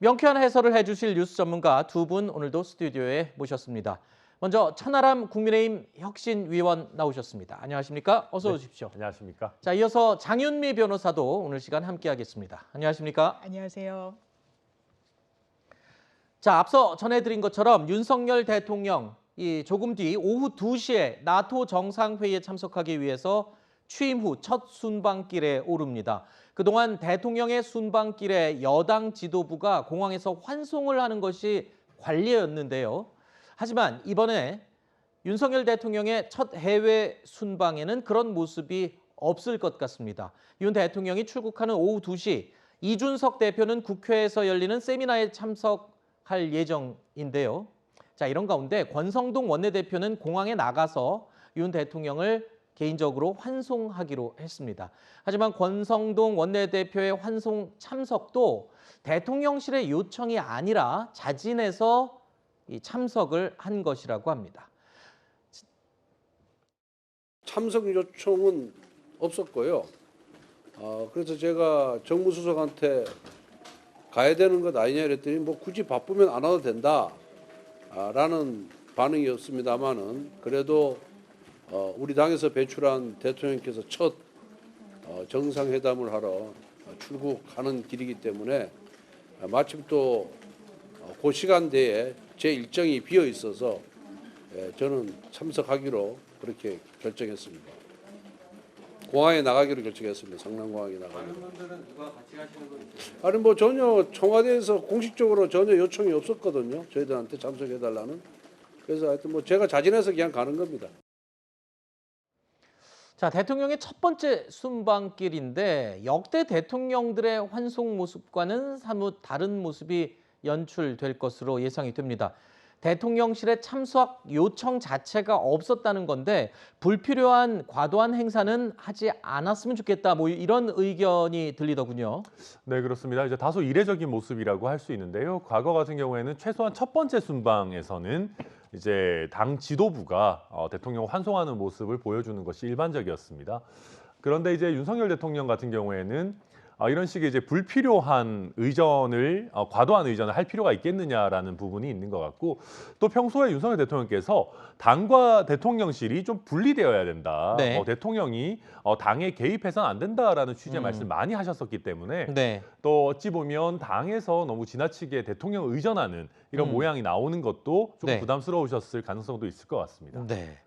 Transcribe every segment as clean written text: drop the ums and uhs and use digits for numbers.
명쾌한 해설을 해주실 뉴스 전문가 두 분 오늘도 스튜디오에 모셨습니다. 먼저 천하람 국민의힘 혁신위원 나오셨습니다. 안녕하십니까? 어서 오십시오. 안녕하십니까? 자, 이어서 장윤미 변호사도 오늘 시간 함께하겠습니다. 안녕하십니까? 안녕하세요. 자, 앞서 전해드린 것처럼 윤석열 대통령 조금 뒤 오후 2시에 나토 정상회의에 참석하기 위해서 취임 후 첫 순방길에 오릅니다. 그동안 대통령의 순방길에 여당 지도부가 공항에서 환송을 하는 것이 관례였는데요. 하지만 이번에 윤석열 대통령의 첫 해외 순방에는 그런 모습이 없을 것 같습니다. 윤 대통령이 출국하는 오후 2시, 이준석 대표는 국회에서 열리는 세미나에 참석할 예정인데요. 자, 이런 가운데 권성동 원내대표는 공항에 나가서 윤 대통령을 개인적으로 환송하기로 했습니다. 하지만 권성동 원내대표의 환송 참석도 대통령실의 요청이 아니라 자진해서 참석을 한 것이라고 합니다. 참석 요청은 없었고요. 그래서 제가 정무수석한테 가야 되는 것 아니냐 그랬더니 뭐 굳이 바쁘면 안 와도 된다 라는 반응이었습니다만은 그래도 우리 당에서 배출한 대통령께서 첫 정상회담을 하러 출국하는 길이기 때문에 마침 또 그 시간대에 제 일정이 비어 있어서 저는 참석하기로 그렇게 결정했습니다. 공항에 나가기로 결정했습니다. 성남공항에 나가기로. 다른 분들은 누가 같이 가시는 건 있으세요? 아니 뭐 전혀 청와대에서 공식적으로 전혀 요청이 없었거든요. 저희들한테 참석해달라는. 그래서 하여튼 뭐 제가 자진해서 그냥 가는 겁니다. 자, 대통령의 첫 번째 순방길인데 역대 대통령들의 환송 모습과는 사뭇 다른 모습이 연출될 것으로 예상이 됩니다. 대통령실의 참석 요청 자체가 없었다는 건데 불필요한 과도한 행사는 하지 않았으면 좋겠다. 뭐 이런 의견이 들리더군요. 네, 그렇습니다. 이제 다소 이례적인 모습이라고 할 수 있는데요. 과거 같은 경우에는 최소한 첫 번째 순방에서는 이제 당 지도부가 대통령을 환송하는 모습을 보여주는 것이 일반적이었습니다. 그런데 이제 윤석열 대통령 같은 경우에는 이런 식의 이제 불필요한 의전을 과도한 의전을 할 필요가 있겠느냐라는 부분이 있는 것 같고 또 평소에 윤석열 대통령께서 당과 대통령실이 좀 분리되어야 된다. 네. 대통령이 당에 개입해서는 안 된다라는 취지의 말씀 많이 하셨었기 때문에 네. 또 어찌 보면 당에서 너무 지나치게 대통령을 의전하는 이런 모양이 나오는 것도 좀 네. 부담스러우셨을 가능성도 있을 것 같습니다. 네.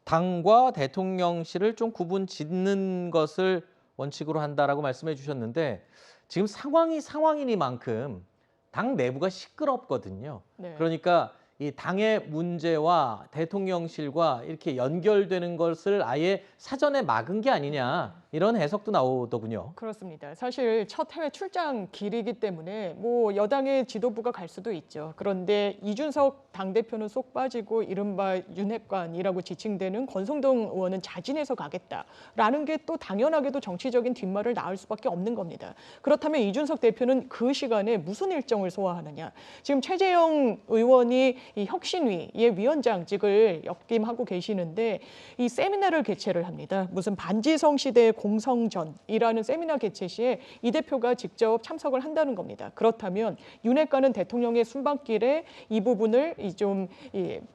당과 대통령실을 좀 구분 짓는 것을 원칙으로 한다라고 말씀해 주셨는데 지금 상황이 상황이니만큼 당 내부가 시끄럽거든요. 네. 그러니까 이 당의 문제와 대통령실과 이렇게 연결되는 것을 아예 사전에 막은 게 아니냐 이런 해석도 나오더군요. 그렇습니다. 사실 첫 해외 출장 길이기 때문에 뭐 여당의 지도부가 갈 수도 있죠. 그런데 이준석 당대표는 쏙 빠지고 이른바 윤핵관이라고 지칭되는 권성동 의원은 자진해서 가겠다라는 게 또 당연하게도 정치적인 뒷말을 낳을 수밖에 없는 겁니다. 그렇다면 이준석 대표는 그 시간에 무슨 일정을 소화하느냐. 지금 최재형 의원이 이 혁신위의 위원장직을 역임하고 계시는데 이 세미나를 개최를 합니다. 무슨 반지성 시대의 공성전이라는 세미나 개최 시에 이 대표가 직접 참석을 한다는 겁니다. 그렇다면 윤핵관은 대통령의 순방길에 이 부분을 좀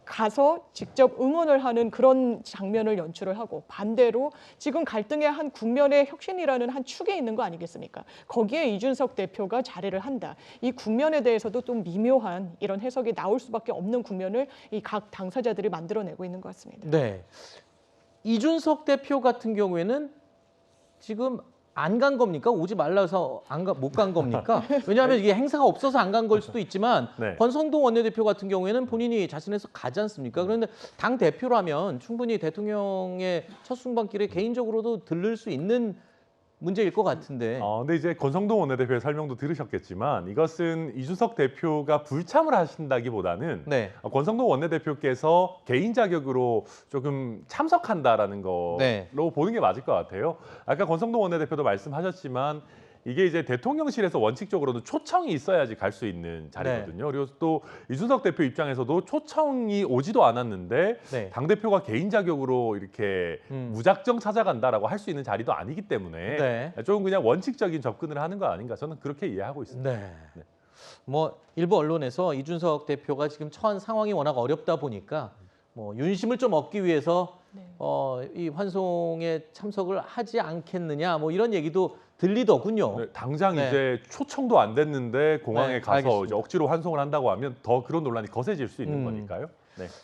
가서 직접 응원을 하는 그런 장면을 연출을 하고 반대로 지금 갈등의 한 국면의 혁신이라는 한 축에 있는 거 아니겠습니까? 거기에 이준석 대표가 자리를 한다. 이 국면에 대해서도 좀 미묘한 이런 해석이 나올 수밖에 없는 국면을 이 각 당사자들이 만들어내고 있는 것 같습니다. 네. 이준석 대표 같은 경우에는 지금 안 간 겁니까? 오지 말라서 못 간 겁니까? 왜냐하면 이게 행사가 없어서 안 간 걸 수도 있지만 네. 권성동 원내대표 같은 경우에는 본인이 자신해서 가지 않습니까? 그런데 당 대표라면 충분히 대통령의 첫 순방길에 개인적으로도 들를 수 있는 문제일 것 같은데. 근데 이제 권성동 원내대표의 설명도 들으셨겠지만 이것은 이준석 대표가 불참을 하신다기보다는 네. 권성동 원내대표께서 개인 자격으로 조금 참석한다라는 거로 네. 보는 게 맞을 것 같아요. 아까 권성동 원내대표도 말씀하셨지만 이게 이제 대통령실에서 원칙적으로는 초청이 있어야지 갈 수 있는 자리거든요. 그리고 또 이준석 대표 입장에서도 초청이 오지도 않았는데 네. 당대표가 개인 자격으로 이렇게 무작정 찾아간다라고 할 수 있는 자리도 아니기 때문에 네. 조금 그냥 원칙적인 접근을 하는 거 아닌가 저는 그렇게 이해하고 있습니다. 네. 뭐 일부 언론에서 이준석 대표가 지금 처한 상황이 워낙 어렵다 보니까 뭐 윤심을 좀 얻기 위해서 네. 이 환송에 참석을 하지 않겠느냐 뭐 이런 얘기도 들리더군요. 네, 당장 네. 이제 초청도 안 됐는데 공항에 네, 가서 알겠습니다. 이제 억지로 환송을 한다고 하면 더 그런 논란이 거세질 수 있는 음. 거니까요. 네.